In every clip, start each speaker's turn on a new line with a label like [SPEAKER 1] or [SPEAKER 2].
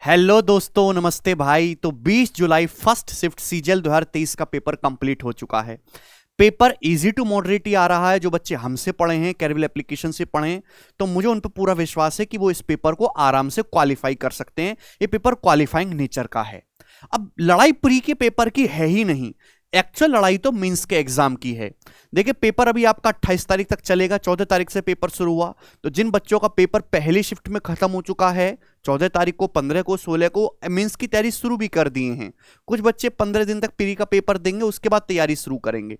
[SPEAKER 1] Hello दोस्तों, नमस्ते भाई। तो 20 जुलाई फर्स्ट शिफ्ट सीजीएल 2023 का पेपर कंप्लीट हो चुका है। पेपर इजी टू मॉडरेट ही आ रहा है। जो बच्चे हमसे पढ़े हैं, कैरविल एप्लीकेशन से पढ़े हैं, तो मुझे उन पर पूरा विश्वास है कि वो इस पेपर को आराम से क्वालिफाई कर सकते हैं। ये पेपर क्वालिफाइंग नेचर का है। अब लड़ाई प्री के पेपर की है ही नहीं, एक्चुअल लड़ाई तो मेंस के एग्जाम की है। देखिए, पेपर अभी आपका 28 तारीख तक चलेगा। 14 तारीख से पेपर शुरू हुआ, तो जिन बच्चों का पेपर पहली शिफ्ट में खत्म हो चुका है, 14 तारीख को, 15 को, 16 को मेंस की तैयारी शुरू भी कर दिए हैं। कुछ बच्चे 15 दिन तक प्री का पेपर देंगे, उसके बाद तैयारी शुरू करेंगे।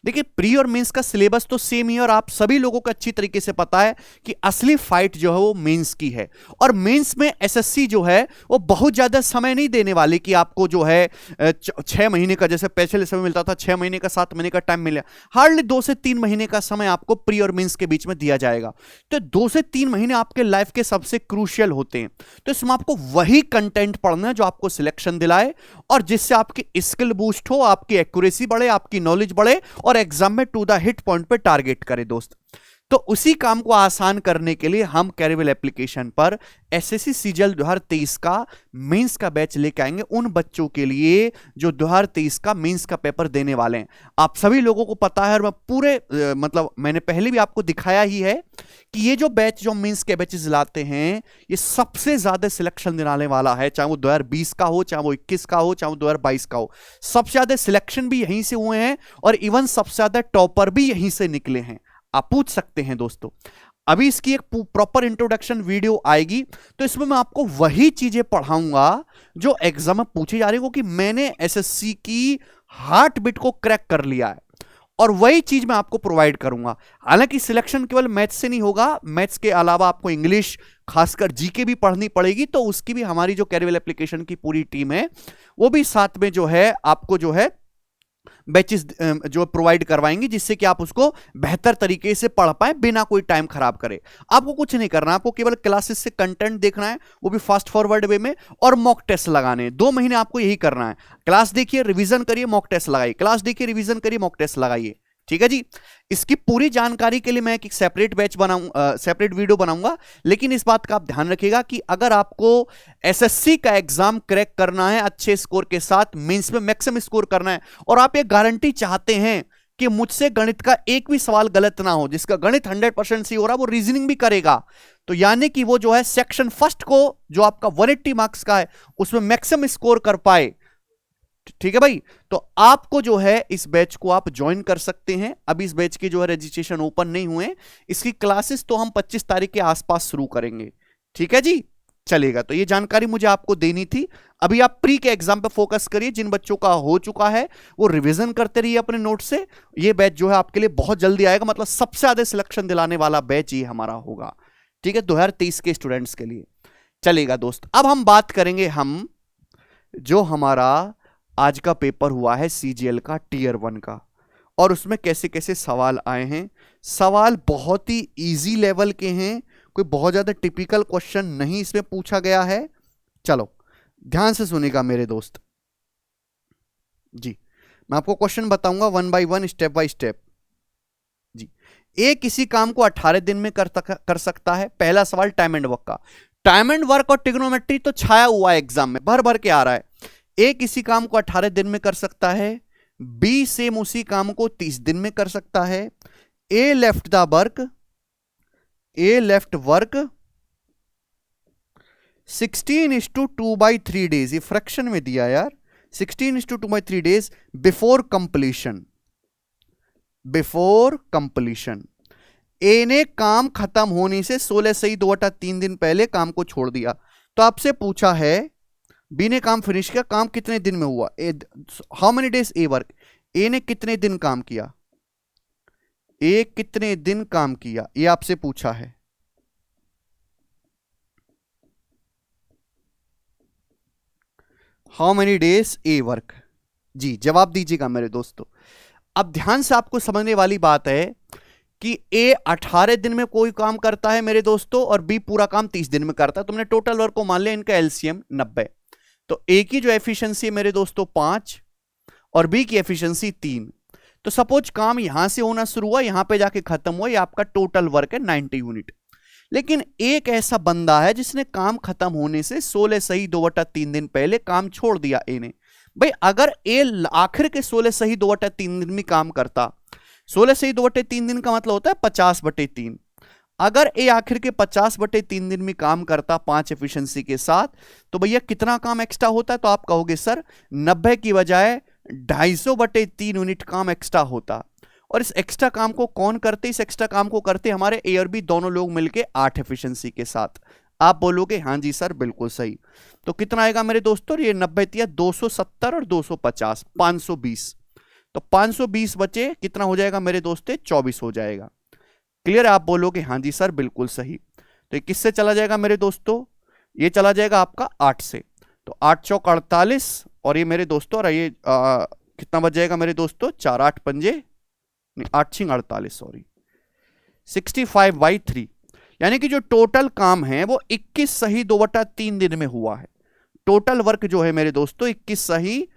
[SPEAKER 1] देखिए, प्री और मेंस का सिलेबस तो सेम ही है और आप सभी लोगों को अच्छी तरीके से पता है कि असली फाइट जो है वो मेंस की है। और मेंस में एसएससी जो है वो बहुत ज्यादा समय नहीं देने वाली कि आपको जो है 6 महीने का, जैसे पिछले समय मिलता था 6 महीने का, 7 महीने का टाइम मिला। हार्डली 2 से 3 महीने का समय आपको प्री और मेंस के बीच में दिया जाएगा। तो 2 से 3 महीने आपके लाइफ के सबसे क्रूशियल होते हैं। तो इसमें आपको वही कंटेंट पढ़ना है जो आपको सिलेक्शन दिलाए और जिससे आपकी स्किल बूस्ट हो, आपकी एक्यूरेसी बढ़े, आपकी नॉलेज बढ़े और एग्जाम में टू द हिट पॉइंट पे टारगेट करे दोस्त। तो उसी काम को आसान करने के लिए हम कैरविल एप्लीकेशन पर एसएससी सीजीएल 2023 का मेंस का बैच लेके आएंगे उन बच्चों के लिए जो 2023 का मेंस का पेपर देने वाले हैं। आप सभी लोगों को पता है और मैं पूरे मतलब मैंने पहले भी आपको दिखाया ही है कि ये जो बैच, जो मेंस के बैचेस लाते हैं, ये सबसे ज्यादा सिलेक्शन दिलाने वाला है। चाहे वो 2020 का हो, चाहे वो 21 का हो, चाहे वो 2022 का हो, सबसे ज्यादा सिलेक्शन भी यहीं से हुए हैं और इवन सबसे ज्यादा टॉपर भी यहीं से निकले हैं। आप पूछ सकते हैं दोस्तों, अभी इसकी एक प्रॉपर इंट्रोडक्शन वीडियो आएगी, तो इसमें मैं आपको वही चीजें पढ़ाऊंगा जो एग्जाम में पूछी जा रही हो कि मैंने एसएससी की हार्ट बीट को क्रैक कर लिया है, और वही चीज मैं आपको प्रोवाइड करूंगा। हालांकि सिलेक्शन केवल मैथ्स से नहीं होगा, मैथ्स के अलावा आपको इंग्लिश, खासकर जीके भी पढ़नी पड़ेगी। तो उसकी भी हमारी जो कैरविल एप्लीकेशन की पूरी टीम है वो भी साथ में जो है आपको जो है बैचेस जो प्रोवाइड करवाएंगे, जिससे कि आप उसको बेहतर तरीके से पढ़ पाए बिना कोई टाइम खराब करे। आपको कुछ नहीं करना, आपको केवल क्लासेस से कंटेंट देखना है, वो भी फास्ट फॉरवर्ड वे में, और मॉक टेस्ट लगाने हैं। 2 महीने आपको यही करना है। क्लास देखिए, रिवीजन करिए, मॉक टेस्ट लगाइए, क्लास देखिए, रिवीजन करिए, मॉक टेस्ट लगाइए। ठीक है जी। इसकी पूरी जानकारी के लिए मैं एक सेपरेट बैच बनाऊंगा, सेपरेट वीडियो बनाऊंगा। लेकिन इस बात का आप ध्यान रखिएगा कि अगर आपको एसएससी का एग्जाम क्रैक करना है अच्छे स्कोर के साथ, मेंस में मैक्सिमम स्कोर करना है, और आप ये गारंटी चाहते हैं कि मुझसे गणित का एक भी सवाल गलत ना हो, जिसका गणित 100% सही हो रहा, वो रीजनिंग भी करेगा, तो यानी कि वो जो है सेक्शन फर्स्ट को, जो आपका 180 मार्क्स का है, उसमें मैक्सिमम स्कोर कर पाए। ठीक है भाई, तो आपको जो है इस बैच को आप ज्वाइन कर सकते हैं। अभी इस बैच की जो है रजिस्ट्रेशन ओपन नहीं हुए, इसकी क्लासेस तो हम 25 तारीख के आसपास शुरू करेंगे। ठीक है जी, चलेगा। तो ये जानकारी मुझे आपको देनी थी। अभी आप प्री के एग्जाम पे फोकस करिए। जिन बच्चों का हो चुका है वो रिवीजन करते रहिए अपने नोट से। ये बैच जो है आपके लिए बहुत जल्दी आएगा, मतलब सबसे ज्यादा सिलेक्शन दिलाने वाला बैच ये हमारा होगा। ठीक है, 2023 के स्टूडेंट्स के लिए। चलेगा दोस्त, अब हम बात करेंगे हम जो हमारा आज का पेपर हुआ है सीजीएल का टीयर 1 का, और उसमें कैसे कैसे सवाल आए हैं। सवाल बहुत ही इजी लेवल के हैं, कोई बहुत ज्यादा टिपिकल क्वेश्चन नहीं इसमें पूछा गया है। चलो ध्यान से सुनिएगा मेरे दोस्त जी। मैं आपको क्वेश्चन बताऊंगा 1 बाय 1, स्टेप बाय स्टेप जी। ए किसी काम को 18 दिन में कर सकता है। पहला सवाल टाइम एंड वर्क का। टाइम एंड वर्क और ट्रिग्नोमेट्री तो छाया हुआ है एग्जाम में, भर भर के आ रहा है। ए किसी काम को 18 दिन में कर सकता है। बी सेम उसी काम को 30 दिन में कर सकता है। ए लेफ्ट वर्क 16:2/3 डेज, ये फ्रैक्शन में दिया यार, 16:2/3 डेज बिफोर कंप्लीशन। ए ने काम खत्म होने से 16 सही 2/3 दिन पहले काम को छोड़ दिया। तो आपसे पूछा है बी ने काम फिनिश किया, काम कितने दिन में हुआ, how many days a work, A ने कितने दिन काम किया, ए कितने दिन काम किया, ये आपसे पूछा है। How many days a work, जी जवाब दीजिएगा मेरे दोस्तों। अब ध्यान से आपको समझने वाली बात है कि ए 18 दिन में कोई काम करता है मेरे दोस्तों, और बी पूरा काम 30 दिन में करता है। तुमने टोटल वर्क को मान लिया, इनका एलसीएम 90। तो ए की जो एफिशिएंसी है मेरे दोस्तों 5 और बी की एफिशिएंसी 3। तो सपोज काम यहां से होना शुरू हुआ, यहां पे जाके खत्म हुआ, ये आपका टोटल वर्क है 90 यूनिट। लेकिन एक ऐसा बंदा है जिसने काम खत्म होने से 16 सही 2/3 दिन पहले काम छोड़ दिया ए ने। भाई अगर ए आखिर के 16 सही 2/3 दिन में काम करता, 16 सही 2/3 दिन का मतलब होता है 50/3। अगर ए आखिर के 50/3 दिन में काम करता 5 एफिशिएंसी के साथ, तो भैया कितना काम एक्स्ट्रा होता है? तो आप कहोगे सर 90 की बजाय 250/3 यूनिट काम एक्स्ट्रा होता। और इस एक्स्ट्रा काम को कौन करते? इस एक्स्ट्रा काम को करते हमारे ए और बी दोनों लोग मिलके 8 एफिशिएंसी के साथ। आप बोलोगे हाँ जी सर बिल्कुल सही। तो कितना आएगा मेरे दोस्तों? ये 90 270 और 250 520। तो 520 बचे कितना हो जाएगा मेरे दोस्तों? 24 हो जाएगा। क्लियर? आप बोलोगे हाँ जी सर बिल्कुल सही। तो ये किससे चला जाएगा मेरे दोस्तों? ये चला जाएगा आपका 8 से। तो 8 चौक 48 और ये मेरे दोस्तों, और ये कितना बच जाएगा मेरे दोस्तों? 4 8 पंजे नहीं 8 6 48 सॉरी 65/3। यानी कि जो टोटल काम है वो 21 सही 2/3 दिन में हुआ है। टोटल वर्क जो है मेरे दोस्तों 21 सही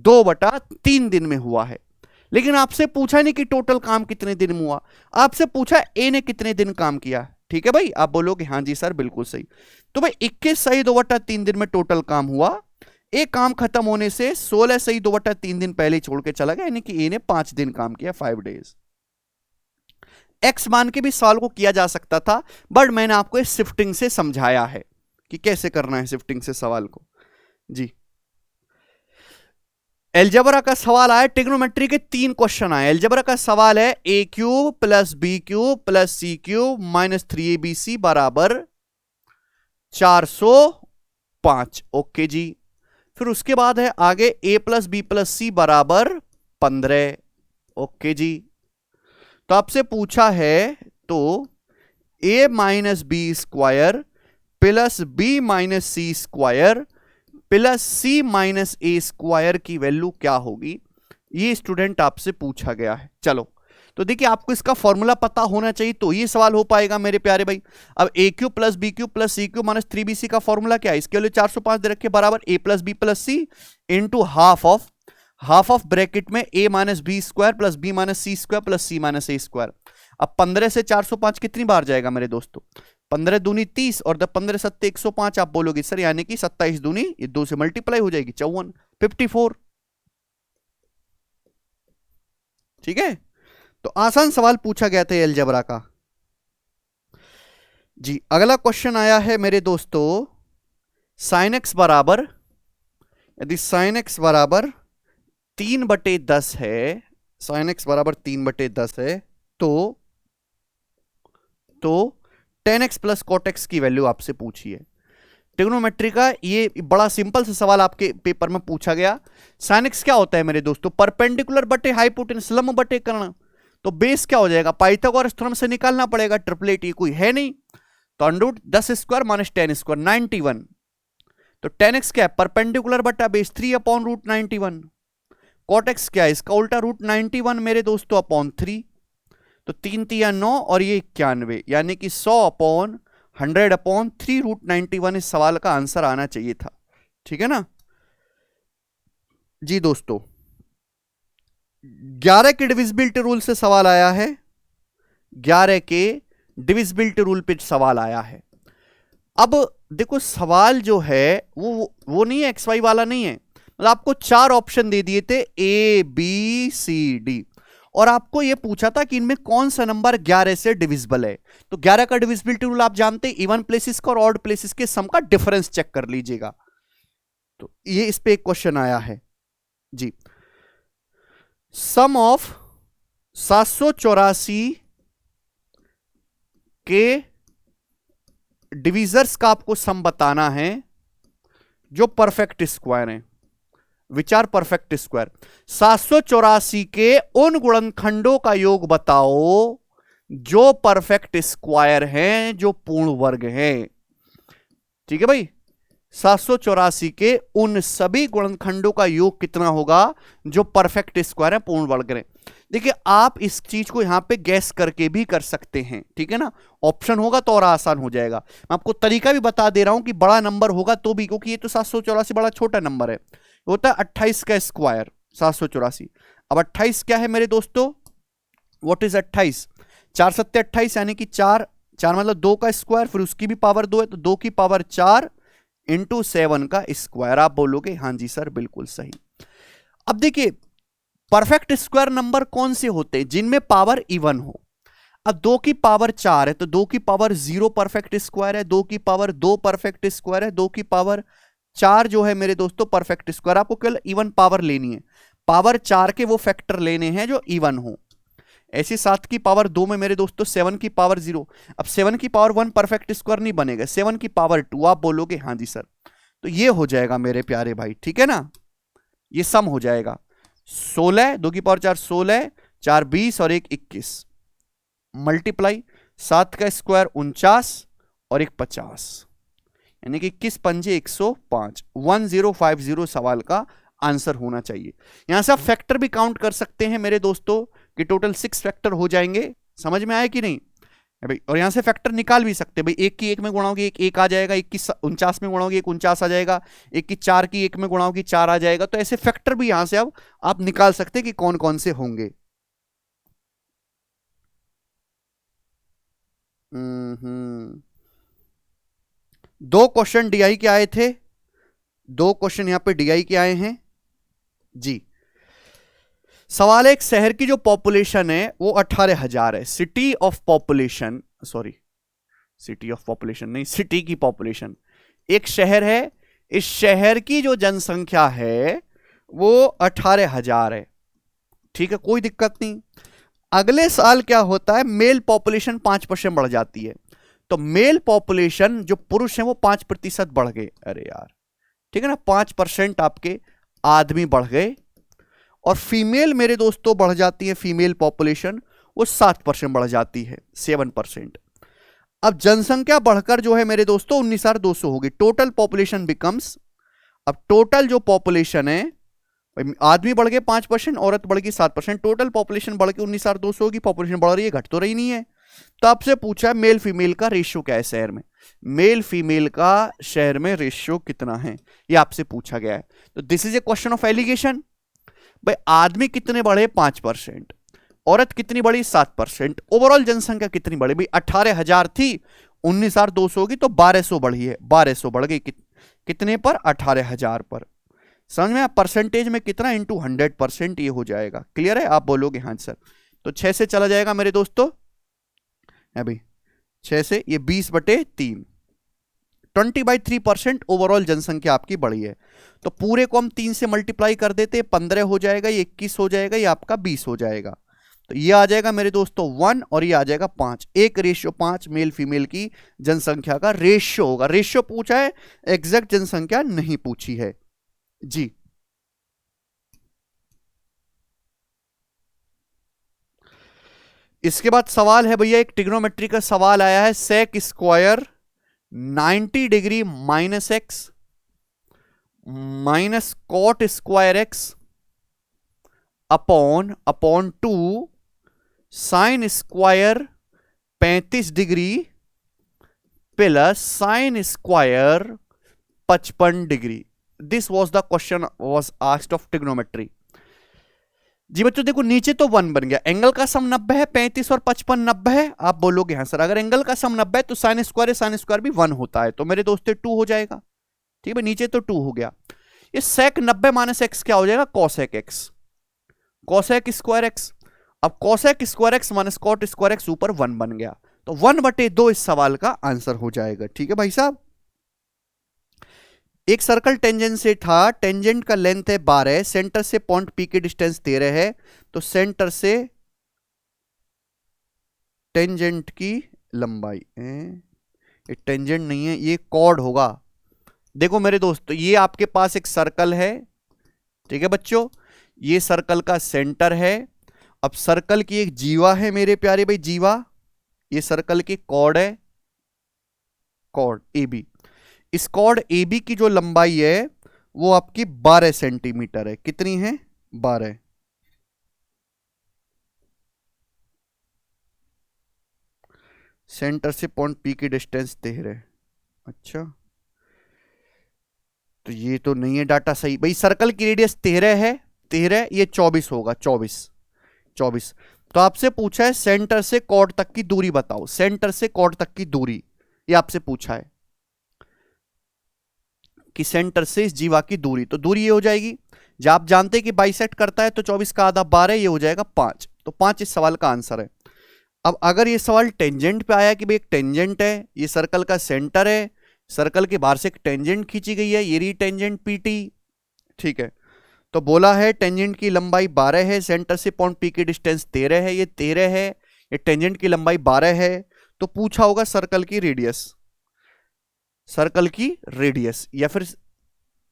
[SPEAKER 1] 2/3 दिन में हुआ है। लेकिन आपसे पूछा नहीं कि टोटल काम कितने दिन में हुआ, आपसे पूछा ए ने कितने दिन काम किया। ठीक है भाई? आप बोलोगे हाँ जी सर बिल्कुल सही। तो भाई 21 सही 2/3 दिन में टोटल काम हुआ। ए काम खत्म होने से 16 सही 2/3 दिन पहले छोड़ के चला गया, यानी कि ए ने 5 दिन काम किया, 5 डेज। एक्स मान के भी सवाल को किया जा सकता था, बट मैंने आपको शिफ्टिंग से समझाया है कि कैसे करना है शिफ्टिंग से सवाल को। जी एलजेब्रा का सवाल आया, ट्रिग्नोमेट्री के 3 क्वेश्चन आए। एलजेब्रा का सवाल है A cube plus B cube plus C cube minus 3abc बराबर 405। ओके जी। फिर उसके बाद है आगे A plus B plus C बराबर 15। ओके जी। तो आपसे पूछा है तो A minus B square plus B minus C square plus C minus A square की वैल्यू क्या होगी, ये स्टूडेंट आपसे पूछा गया है। चलो तो देखिए आपको इसका फॉर्मूला पता होना चाहिए तो ये सवाल हो पाएगा मेरे प्यारे भाई। अब A cube plus B cube plus C cube minus 3bc का फॉर्मूला क्या है? इसके लिए 405 दे रखे बराबर A plus B plus C into half of bracket में A minus B square plus B minus C square plus C minus A square. अब 15 से 405 कितनी बार जाएगा मेरे दोस्तों? 15 दूनी 30 और 15 सत्ते 105। आप बोलोगे सर यानी कि 27 दूनी ये 2 से मल्टीप्लाई हो जाएगी 54 54। ठीक है? तो आसान सवाल पूछा गया था एलजेब्रा का। जी अगला क्वेश्चन आया है मेरे दोस्तों, साइन एक्स बराबर, यदि साइन एक्स बराबर 3/10 है, साइन एक्स बराबर 3/10 है तो tan x plus cot x की वैल्यू आपसे पूछी है। ट्रिग्नोमेट्री का ये बड़ा सिंपल सा सवाल आपके पेपर में पूछा गया। साइन एक्स क्या होता है मेरे दोस्तों? परपेंडिकुलर बटे हाइपोटेनस, लंब बटे कर्ण। तो बेस क्या हो जाएगा? पाइथागोरस थ्योरम से निकालना पड़ेगा, ट्रिपलेट ये कोई है नहीं। तो अंडरूट 10 स्क्वायर माइनस 10 स्क्वायर 91। तो tan x क्या है? परपेंडिकुलर बटा बेस 3/√91। cot x क्या है? इसका उल्टा √91 मेरे दोस्तों अपॉन 3। तो 3 3 9 और ये 91, यानी कि 100/100/3 √91 इस सवाल का आंसर आना चाहिए था। ठीक है ना जी दोस्तों? 11 के डिविजिबिलिटी रूल से सवाल आया है, 11 के डिविजिबिलिटी रूल पे सवाल आया है। अब देखो सवाल जो है वो नहीं है, XY वाला नहीं है। मतलब आपको 4 ऑप्शन दे दिए थे A B C D और आपको यह पूछा था कि इनमें कौन सा नंबर 11 से डिविजिबल है। तो 11 का डिविजिबिलिटी रूल आप जानते हैं, इवन प्लेसेस का और ऑड प्लेसेस के सम का डिफरेंस चेक कर लीजिएगा। तो ये इस पे एक क्वेश्चन आया है जी। सम ऑफ 784 के डिविजर्स का आपको सम बताना है जो परफेक्ट स्क्वायर है, विच आर परफेक्ट स्क्वायर। 784 के उन गुणनखंडों का योग बताओ जो परफेक्ट स्क्वायर हैं, जो पूर्ण वर्ग हैं। ठीक है भाई? 784 के उन सभी गुणनखंडों का योग कितना होगा जो परफेक्ट स्क्वायर है, पूर्ण वर्ग है। देखिए आप इस चीज को यहां पे गैस करके भी कर सकते हैं। ठीक है ना? ऑप्शन होगा तो और आसान हो जाएगा। मैं आपको तरीका भी बता दे रहा हूं कि बड़ा नंबर होगा तो भी, क्योंकि ये तो 784 बड़ा छोटा नंबर है, होता है 28 का स्क्वायर 784। अब 28 क्या है मेरे दोस्तों? What is 28? 4 7 28 यानी कि 4 4 मतलब 2 का स्क्वायर, फिर उसकी भी पावर 2 है तो 2 की पावर 4 इंटू 7 का स्क्वायर। आप बोलोगे हाँ जी सर बिल्कुल सही। अब देखिए परफेक्ट स्क्वायर नंबर कौन से होते हैं? जिनमें पावर इवन हो। अब 2 की पावर 4 है तो 2 की पावर 0 परफेक्ट स्क्वायर है, 2 की पावर 2 परफेक्ट स्क्वायर है, 2 की पावर 4 जो है मेरे दोस्तों परफेक्ट स्क्वायर। आपको केवल इवन पावर लेनी है, पावर 4 के वो फैक्टर लेने हैं जो इवन हो। ऐसे 7 की पावर 2 में मेरे दोस्तों 7 की पावर 0। अब 7 की पावर 1 परफेक्ट स्क्वायर नहीं बनेगा, 7 की पावर 2। आप बोलोगे हाँ जी सर। तो ये हो जाएगा मेरे प्यारे भाई, ठीक है ना, ये सम हो जाएगा 16, 2 की पावर 4 16, 4 20 और 1 21, मल्टीप्लाई 7 का स्क्वायर 49 और 1 50, यानी कि 21 पंजे 105। 1050 सवाल का आंसर होना चाहिए। यहां से आप फैक्टर भी काउंट कर सकते हैं मेरे दोस्तों कि टोटल 6 फैक्टर हो जाएंगे। समझ में आया कि नहीं भाई? और यहां से फैक्टर निकाल भी सकते हैं भाई। 1 की 1 में गुणाओगे 1 1 आ जाएगा, 1 की 49 में गुणाओगे 1 49 आ जाएगा, 1 की 4 की 1 में गुणाओगे 4 आ जाएगा। तो ऐसे फैक्टर भी यहां से अब आप निकाल सकते हैं कि कौन कौन से होंगे। दो क्वेश्चन डीआई के आए थे, 2 क्वेश्चन यहां पे डीआई के आए हैं जी। सवाल है एक शहर की जो पॉपुलेशन है वो 18,000 है। City of population, sorry city of population नहीं, सिटी की पॉपुलेशन। एक शहर है, इस शहर की जो जनसंख्या है वो 18,000 है, ठीक है, कोई दिक्कत नहीं। अगले साल क्या होता है, मेल पॉपुलेशन 5% बढ़ जाती है। तो मेल पॉपुलेशन जो पुरुष है वो 5% बढ़ गए। अरे यार ठीक है ना, 5% आपके आदमी बढ़ गए। और फीमेल मेरे दोस्तों बढ़ जाती है, फीमेल पॉपुलेशन वो 7% बढ़ जाती है, 7%। अब जनसंख्या बढ़कर जो है मेरे दोस्तों 19,200 होगी। टोटल पॉपुलेशन बिकम्स, अब टोटल जो पॉपुलेशन है, आदमी बढ़ गए 5%, औरत बढ़ गई 7%, टोटल पॉपुलेशन बढ़ के 19,200 होगी। पॉपुलेशन बढ़ रही है, घट तो रही नहीं है। तो आपसे पूछा मेल फीमेल का रेशियो क्या है शहर में, मेल फीमेल का शहर में रेशियो कितना है, ये आपसे पूछा गया है। तो this is a question of allegation. भाई आदमी कितने बढ़े 5%, औरत कितनी बढ़ी 7%, ओवरऑल जनसंख्या कितनी बढ़ी भाई 18,000 थी, 19,200 होगी तो 1,200 बढ़ी है, 1,200 बढ़ गई कितने पर, 18,000 पर। समझ में, परसेंटेज में कितना इंटू 100% ये हो जाएगा। क्लियर है? आप बोलोगे हाँ सर। तो 6 से चला जाएगा मेरे दोस्तों, है भाई 6 से ये 20/3, 20/3% ओवरऑल जनसंख्या आपकी बढ़ी है। तो पूरे को हम 3 से मल्टीप्लाई कर देते, 15 हो जाएगा, ये 21 हो जाएगा, ये आपका 20 हो जाएगा। तो ये आ जाएगा मेरे दोस्तों 1 और ये आ जाएगा 5, 1:5 मेल फीमेल की जनसंख्या का रेशियो होगा। रेशियो पूछा है, एग्जैक्ट जनसंख्या नहीं पूछी है जी। इसके बाद सवाल है भैया एक ट्रिग्नोमेट्री का सवाल आया है, sec square 90 degree minus X minus cot square X upon 2 sine square 35 degree plus sine square 55 degree. This was the question was asked of trigonometry. जी बच्चों देखो नीचे तो 1 बन गया, एंगल का सम 90 है, 35 और 55 90 है। आप बोलोगे हाँ सर अगर एंगल का सम 90 है तो साइन स्क्वायर भी 1 होता है, तो मेरे दोस्तों 2 हो जाएगा। ठीक है, नीचे तो 2 हो गया। ये सेक 90 माइनस एक्स क्या हो जाएगा, cosec x, cosec square x. अब cosec square x minus cot square x ऊपर 1 बन गया, तो 1/2 इस सवाल का आंसर हो जाएगा। ठीक है भाई साहब। एक सर्कल टेंजेंट से था, टेंजेंट का लेंथ है 12, सेंटर से पॉइंट पी की डिस्टेंस 13 है, तो सेंटर से टेंजेंट की लंबाई, ये टेंजेंट नहीं है ये कॉर्ड होगा। देखो मेरे दोस्त ये आपके पास एक सर्कल है, ठीक है बच्चों, ये सर्कल का सेंटर है। अब सर्कल की एक जीवा है मेरे प्यारे भाई, जीवा, ये सर्कल की कॉर्ड है, कॉर्ड ए बी। इस कॉर्ड ए बी की जो लंबाई है वो आपकी 12 सेंटीमीटर है। कितनी है, 12। सेंटर से पॉइंट पी की डिस्टेंस 13। अच्छा तो ये तो नहीं है डाटा सही भाई, सर्कल की रेडियस 13 है, 13 ये 24 होगा, 24। तो आपसे पूछा है सेंटर से कॉर्ड तक की दूरी बताओ, सेंटर से कॉर्ड तक की दूरी, ये आपसे पूछा है कि सेंटर से इस जीवा की दूरी, तो दूरी ये हो जाएगी, जब आप जानते हैं कि बाइसेक्ट करता है तो 24 का आधा 12, ये हो जाएगा 5, तो 5 इस सवाल का आंसर है। अब अगर ये सवाल टेंजेंट पे आया कि भाई एक टेंजेंट है, ये सर्कल का सेंटर है, सर्कल के बाहर से एक टेंजेंट खींची गई है, ये रही टेंजेंट पीटी, ठीक है, तो बोला है टेंजेंट की लंबाई 12 है, सेंटर से पॉइंट पी की डिस्टेंस 13 है, ये 13 है, ये टेंजेंट की लंबाई 12 है, तो पूछा होगा सर्कल की रेडियस, सर्कल की रेडियस, या फिर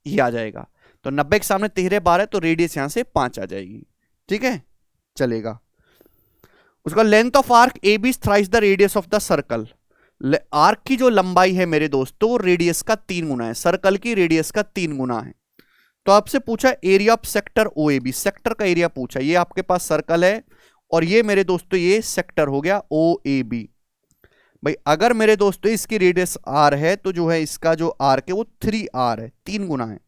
[SPEAKER 1] ये आ जाएगा, तो 90 के सामने 13 12, तो रेडियस यहां से 5 आ जाएगी, ठीक है, चलेगा। उसका length of arc A B thrice the radius of the circle, arc की जो लंबाई है मेरे दोस्तों रेडियस का 3 गुना है, सर्कल की रेडियस का 3 गुना है। तो आपसे पूछा area of sector O A B, sector का एरिया पूछा, ये आपके पास सर्कल है और ये मेरे दोस्तों ये सेक्टर हो गया ओ ए बी। भाई अगर मेरे दोस्तों इसकी रेडियस आर है तो जो है इसका जो आर्क है वो 3r है, 3 गुना है,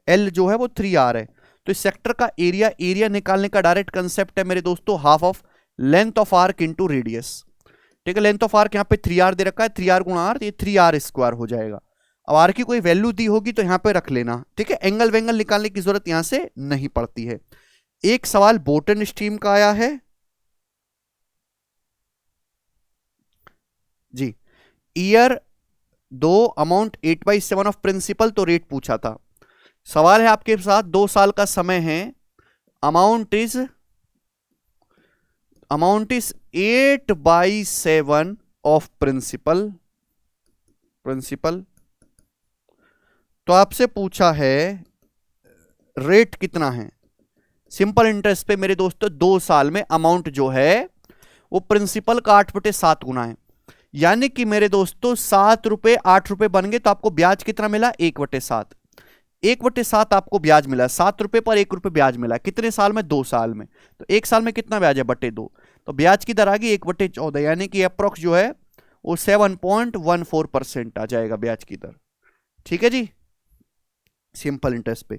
[SPEAKER 1] एल जो है वो 3r है, तो इस सेक्टर का एरिया, एरिया निकालने का डायरेक्ट कंसेप्ट है मेरे दोस्तों half of length of arc into radius, ठीक है, लेंथ ऑफ आर्क यहाँ पे 3r दे रखा है, 3r गुणा आर, ये 3r स्क्वायर हो जाएगा। अब आर की कोई वैल्यू दी होगी तो यहां पे रख लेना, ठीक है, एंगल वेंगल निकालने की जरूरत यहां से नहीं पड़ती है। एक सवाल बोटन स्ट्रीम का आया है जी, ईयर 2 अमाउंट 8/7 ऑफ प्रिंसिपल, तो रेट पूछा था। सवाल है आपके साथ 2 साल का समय है, अमाउंट इज 8/7 ऑफ प्रिंसिपल, तो आपसे पूछा है रेट कितना है, सिंपल इंटरेस्ट पे मेरे दोस्तों 2 साल में अमाउंट जो है वो प्रिंसिपल का 8/7 गुना है, यानी कि मेरे दोस्तों 7 रुपए 8 रुपए बन गए, तो आपको ब्याज कितना मिला 1/7, 1/7 आपको ब्याज मिला, 7 रुपए पर 1 रुपए ब्याज मिला, कितने साल में 2 साल में, तो 1 साल में कितना ब्याज है 2, तो ब्याज की दर आ गई 1/14, यानी कि अप्रोक्स जो है वो 7.14% आ जाएगा ब्याज की दर, ठीक है जी, सिंपल इंटरेस्ट पे।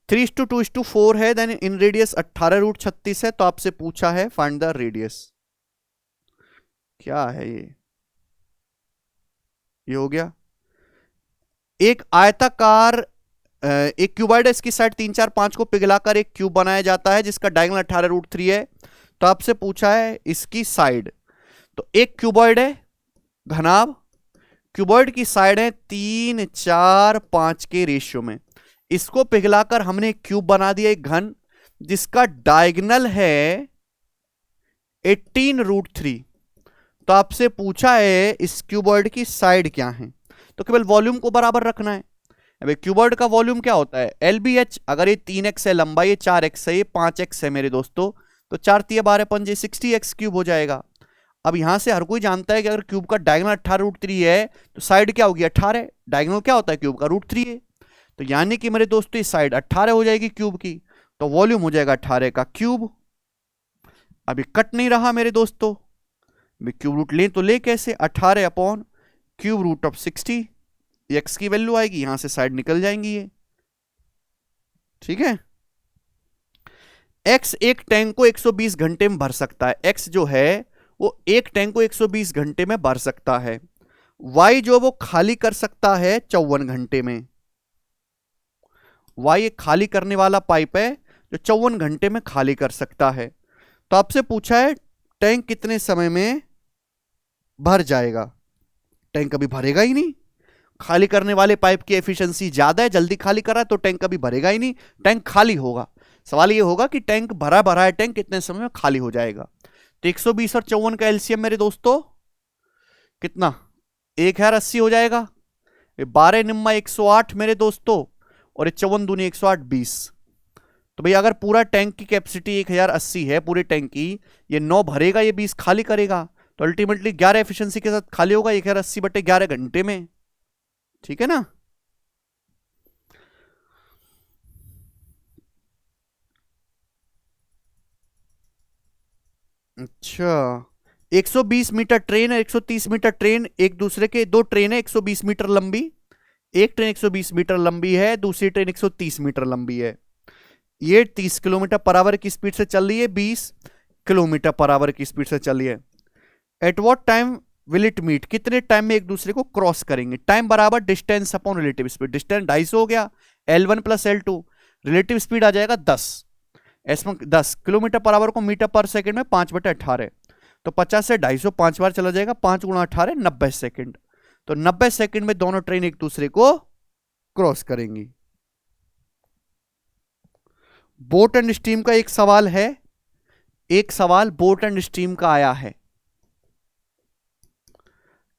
[SPEAKER 1] 3:2:4 है, देन इन रेडियस 18√36 है, तो आपसे पूछा है फाइंड द रेडियस, क्या है ये हो गया एक आयताकार, एक क्यूबॉइड है, इसकी साइड 3 4 5 को पिघलाकर एक क्यूब बनाया जाता है जिसका डायगोनल 18√3 है, तो आपसे पूछा है इसकी साइड, तो एक क्यूबॉइड है घनाभ, क्यूबॉइड की साइड है 3 4 5 के रेशियो में, इसको पिघलाकर हमने एक क्यूब बना दिया, एक घन जिसका डायगोनल है 18√3, तो आपसे पूछा है इस क्यूबॉइड की साइड क्या है, तो केवल वॉल्यूम को बराबर रखना है। अब क्यूबॉइड का वॉल्यूम क्या होता है LBH, अगर ये 3x है लंबाई, ये 4x है, ये 5x है मेरे दोस्तों, तो 4 × 12 पंजे 60x क्यूब हो जाएगा। अब यहां से हर कोई जानता है कि अगर क्यूब का डायगोनल 18√3 है तो साइड क्या होगी 18, डायगोनल क्या होता है क्यूब का √3 है, तो यानी कि मेरे दोस्तों ये साइड 18 हो जाएगी क्यूब की, तो वॉल्यूम हो जाएगा 18 का क्यूब। अभी कट नहीं रहा मेरे दोस्तों, क्यूब रूट ले तो ले कैसे, 18 upon cube root of 60, X की वैल्यू आएगी, यहां से साइड निकल जाएंगी ये, ठीक है। एक्स एक टैंक को 120 घंटे में भर सकता है, एक्स जो है वो एक टैंक को 120 घंटे में भर सकता है, वाई जो वो खाली कर सकता है 54 घंटे में, वाई एक खाली करने वाला पाइप है जो 54 घंटे में खाली कर सकता है, तो आपसे पूछा है टैंक कितने समय में भर जाएगा, टैंक कभी भरेगा ही नहीं, खाली करने वाले पाइप की एफिशिएंसी ज्यादा है, जल्दी खाली कर रहा है तो टैंक कभी भरेगा ही नहीं, टैंक खाली होगा। सवाल ये होगा कि टैंक भरा भरा है, टैंक कितने समय में खाली हो जाएगा, तो 120 और 54 का एलसीएम मेरे दोस्तों कितना 1080 हो जाएगा, 12 निम्मा 108 मेरे दोस्तों, और 54 दूनी 108 20, तो भाई अगर पूरा टैंक की कैपेसिटी 1080 है पूरे टैंक की, ये 9 भरेगा ये 20 खाली करेगा, तो अल्टीमेटली 11 एफिशिएंसी के साथ खाली होगा 1080/11 घंटे में, ठीक है ना। अच्छा 120 मीटर ट्रेन है, 130 मीटर ट्रेन, एक दूसरे के दो ट्रेन है 120 मीटर लंबी, एक ट्रेन 120 मीटर लंबी है, दूसरी ट्रेन 130 मीटर लंबी है, ये 30 किलोमीटर पर आवर की स्पीड से चल रही है, 20 किलोमीटर पर आवर की स्पीड से चलिए। At what time will it meet, कितने टाइम में एक दूसरे को क्रॉस करेंगे। टाइम बराबर distance upon relative speed, distance 250 हो गया, L1 plus L2, relative speed आ जाएगा 10, इसमें 10 किलोमीटर पर आवर को मीटर पर सेकंड में 5/18, तो 50 से 250 5 बार चला जाएगा, 5 गुणा 18 90 सेकंड, तो 90 सेकंड में दोनों ट्रेन एक दूसरे को क्रॉस करेंगी। बोट एंड स्टीम का एक सवाल है, एक सवाल बोट एंड स्टीम का आया है।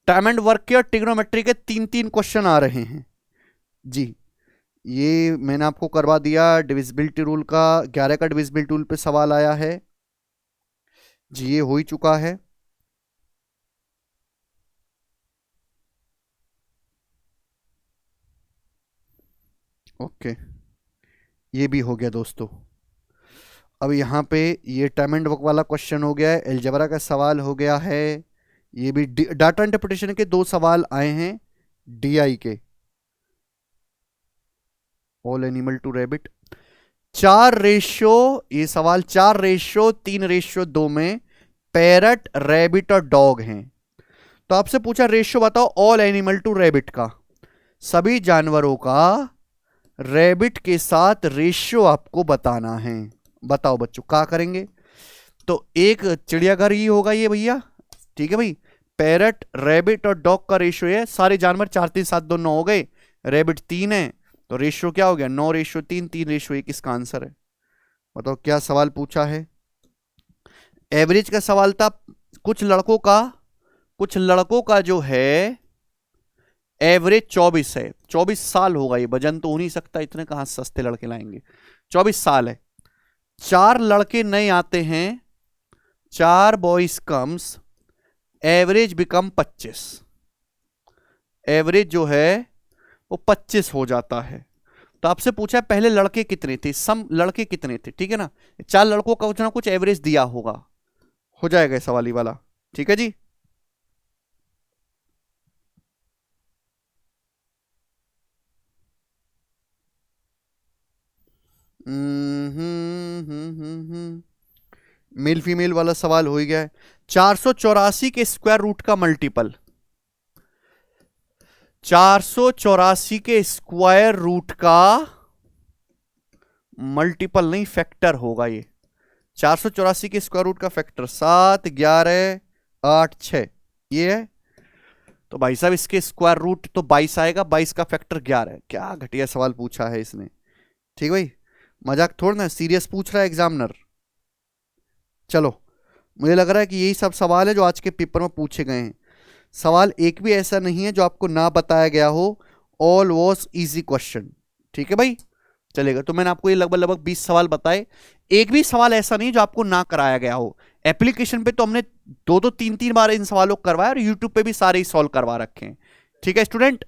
[SPEAKER 1] टाइम एंड वर्क के और ट्रिग्नोमेट्री के 3 क्वेश्चन आ रहे हैं जी। ये मैंने आपको करवा दिया। डिविजिबिलिटी रूल का 11 का डिविजिबिलिटी रूल पे सवाल आया है जी, ये हो ही चुका है। ओके, ये भी हो गया दोस्तों। अब यहाँ पे ये टाइम एंड वर्क वाला क्वेश्चन हो गया है, अलजेब्रा का सवाल हो गया है, ये भी डाटा इंटरप्रिटेशन के 2 सवाल आए हैं DI के, all animal to rabbit. 4 ratio, ये सवाल 4:3:2 में पैरट, रैबिट और डॉग हैं। तो आपसे पूछा रेशियो बताओ ऑल एनिमल टू रैबिट का, सभी जानवरों का रैबिट के साथ रेशियो आपको बताना है। बताओ बच्चों क्या करेंगे। तो एक चिड़ियाघर ही होगा ये भैया, ठीक है भाई। पैरट, रैबिट और डॉग का रेशियो है, सारे जानवर 4 3 7 2 9 हो गए, रैबिट 3 है, तो रेशियो क्या हो गया 9:3, 3:1। इसका आंसर है। बताओ क्या सवाल पूछा है। एवरेज का सवाल था। कुछ लड़कों का जो है एवरेज 24 है, 24 साल होगा, ये वजन तो हो नहीं सकता, इतने कहां सस्ते लड़के लाएंगे, 24 साल है। 4 लड़के नए आते हैं, 4 boys comes, average become 25, average जो है वो 25 हो जाता है। तो आपसे पूछा पहले लड़के कितने थे, सम लड़के कितने थे, ठीक है ना। 4 लड़कों का कुछ ना कुछ एवरेज दिया होगा, हो जाएगा सवाल ही वाला, ठीक है जी। मेल फीमेल वाला सवाल हो ही गया है। 484 के स्क्वायर रूट का मल्टीपल, 484 के स्क्वायर रूट का मल्टीपल नहीं फैक्टर होगा ये। 484 के स्क्वायर रूट का फैक्टर 7 11 8 6 ये है। तो भाई साहब इसके स्क्वायर रूट तो 22 आएगा, 22 का फैक्टर 11 है। क्या घटिया सवाल पूछा है इसने, ठीक भाई, मजाक थोड़ा ना, सीरियस पूछ रहा है एग्जामिनर। चलो, मुझे लग रहा है कि यही सब सवाल है जो आज के पेपर में पूछे गए हैं। सवाल एक भी ऐसा नहीं है जो आपको ना बताया गया हो, ऑल वॉज इजी क्वेश्चन, ठीक है भाई, चलेगा। तो मैंने आपको ये लगभग 20 सवाल बताए, एक भी सवाल ऐसा नहीं जो आपको ना कराया गया हो। एप्लीकेशन पे तो हमने 2 3 बार इन सवालों को करवाया और यूट्यूब पे भी सारे ही सॉल्व करवा रखे हैं, ठीक है स्टूडेंट।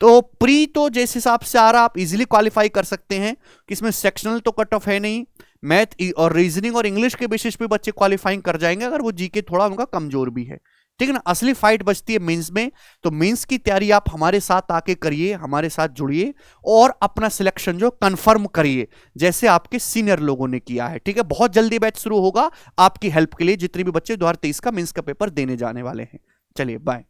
[SPEAKER 1] तो प्री तो जिस हिसाब से आ रहा आप इजीली क्वालिफाई कर सकते हैं कि इसमें सेक्शनल तो कट ऑफ है नहीं, मैथ और रीजनिंग और इंग्लिश के बेसिस पे बच्चे क्वालिफाइंग कर जाएंगे, अगर वो जीके थोड़ा उनका कमजोर भी है, ठीक है ना। असली फाइट बचती है मेंस में, तो मेंस की तैयारी आप हमारे साथ आके करिए, हमारे साथ जुड़िए और अपना सिलेक्शन जो कंफर्म करिए, जैसे आपके सीनियर लोगों ने किया है, ठीक है। बहुत जल्दी बैच शुरू होगा आपकी हेल्प के लिए, जितने भी बच्चे 2023 का मेंस का पेपर देने जाने वाले हैं। चलिए बाय।